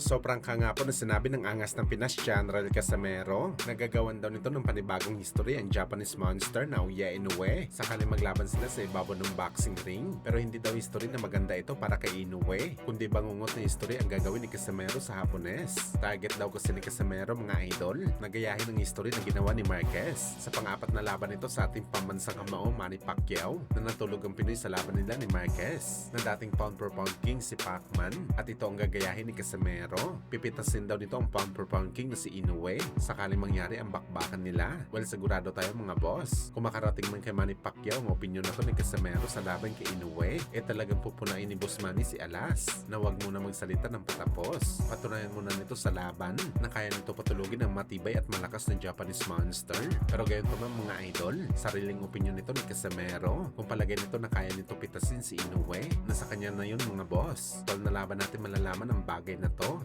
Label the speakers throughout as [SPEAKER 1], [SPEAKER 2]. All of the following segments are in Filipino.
[SPEAKER 1] Sobrang kangapon na sinabi ng angas ng Pinas General Casimero. Nagagawan daw nito ng panibagong history ang Japanese monster na Naoya Inoue sakali maglaban sila sa ibabaw ng boxing ring. Pero hindi daw history na maganda ito para kay Inoue, kundi bangungot na history ang gagawin ni Casimero sa Hapones. Target daw kasi ni Casimero mga idol, nagayahin ang history na ginawa ni Marquez sa pang-apat na laban nito sa ating pambansang kamao Manny Pacquiao na natulog ang Pinoy sa laban nila ni Marquez na dating pound per pound king si Pacman, at ito ang gagayahin ni Casimero. Pipitasin daw nito ang pound per pound king na si Inoue sakaling mangyari ang bakbakan nila. Well, sigurado tayo mga boss, kung makarating man kay Manny Pacquiao ang opinion na to ni Casimero sa laban kay Inoue, talagang pupunain ni Boss Manny si Alas na wag muna magsalita ng patapos. Patunayan muna nito sa laban na kaya nito patulugin ang matibay at malakas na Japanese monster. Pero gayon pa man mga idol, sariling opinion nito ni Casimero kung palagay nito na kaya nito pitasin si Inoue, nasa kanya na yun mga boss. Tol na laban natin malalaman ang bagay na to.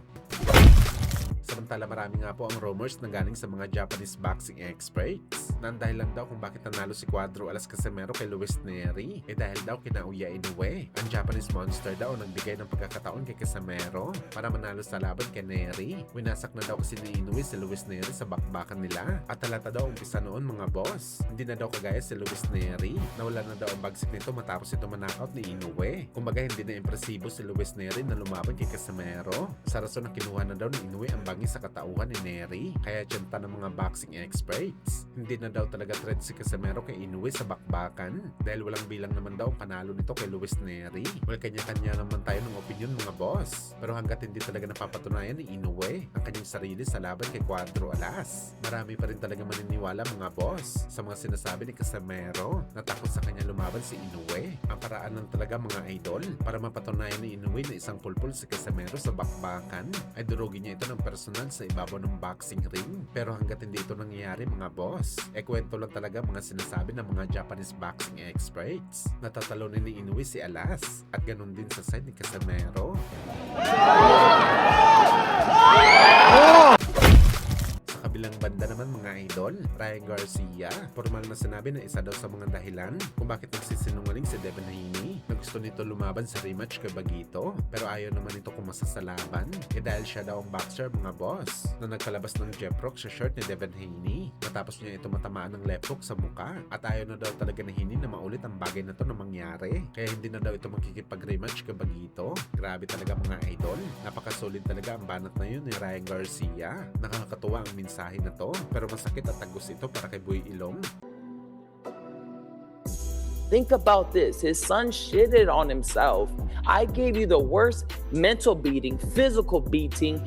[SPEAKER 1] Samantala marami nga po ang rumors na galing sa mga Japanese boxing experts na ang dahilan daw kung bakit nanalo si Cuadro Alas Casimero kay Luis Neri dahil daw kina Naoya Inoue. Ang Japanese monster daw nagbigay ng pagkakataon kay Casimero para manalo sa laban kay Neri. Winasak na daw kasi ni Inoue si Luis Neri sa bakbakan nila at talata daw umpisa noon mga boss. Hindi na daw kagaya si Luis Neri, nawala na daw ang bagsik nito matapos ito manakaut ni Inoue. Kumbaga hindi na impresibo si Luis Neri na lumaban kay Casimero sa rason na kinuha na daw ni Inoue ang bangis sa katauhan ni Neri. Kaya tiyanta ng mga boxing experts, hindi na daw talaga threat si Casimero kay Inoue sa bakbakan dahil walang bilang naman daw ang panalo nito kay Luis Neri. Well, kanya-kanya naman tayo ng opinion mga boss, pero hanggat hindi talaga napapatunayan ni Inoue ang kanyang sarili sa laban kay Cuadro Alas, marami pa rin talaga maniniwala mga boss sa mga sinasabi ni Casimero na takot sa kanya lumaban si Inoue. Ang paraan lang talaga mga idol para mapatunayan ni Inoue na isang pulpul si Casimero sa bakbakan ay durugin niya ito ng personal sa ibabaw ng boxing ring. Pero hanggat hindi ito nangyayari mga boss, kwento lang talaga mga sinasabi ng mga Japanese boxing experts. Natatalunin ni Inoue si Alas at ganun din sa side ni Casimero. Kabilang banda naman mga idol, Ryan Garcia, formal na sinabi na isa daw sa mga dahilan kung bakit nagsisinungaling si Devin Haney na gusto nito lumaban sa rematch kay Bagito, pero ayaw naman ito kumasa sa laban dahil siya daw ang boxer mga boss na nagpalabas ng jab rock sa shirt ni Devin Haney matapos niya ito matamaan ng left hook sa muka, at ayaw na daw talaga ni Haney na maulit ang bagay na to na mangyari, kaya hindi na daw ito makikipag-rematch kay Bagito. Grabe talaga mga idol, napakasolid talaga ang banat na yun ni Ryan Garcia. Nakakatuwa ang mensahe na to, pero masakit at tagos ito para kay Boy Ilong.
[SPEAKER 2] Think about this. His son shitted on himself. I gave you the worst mental beating, physical beating,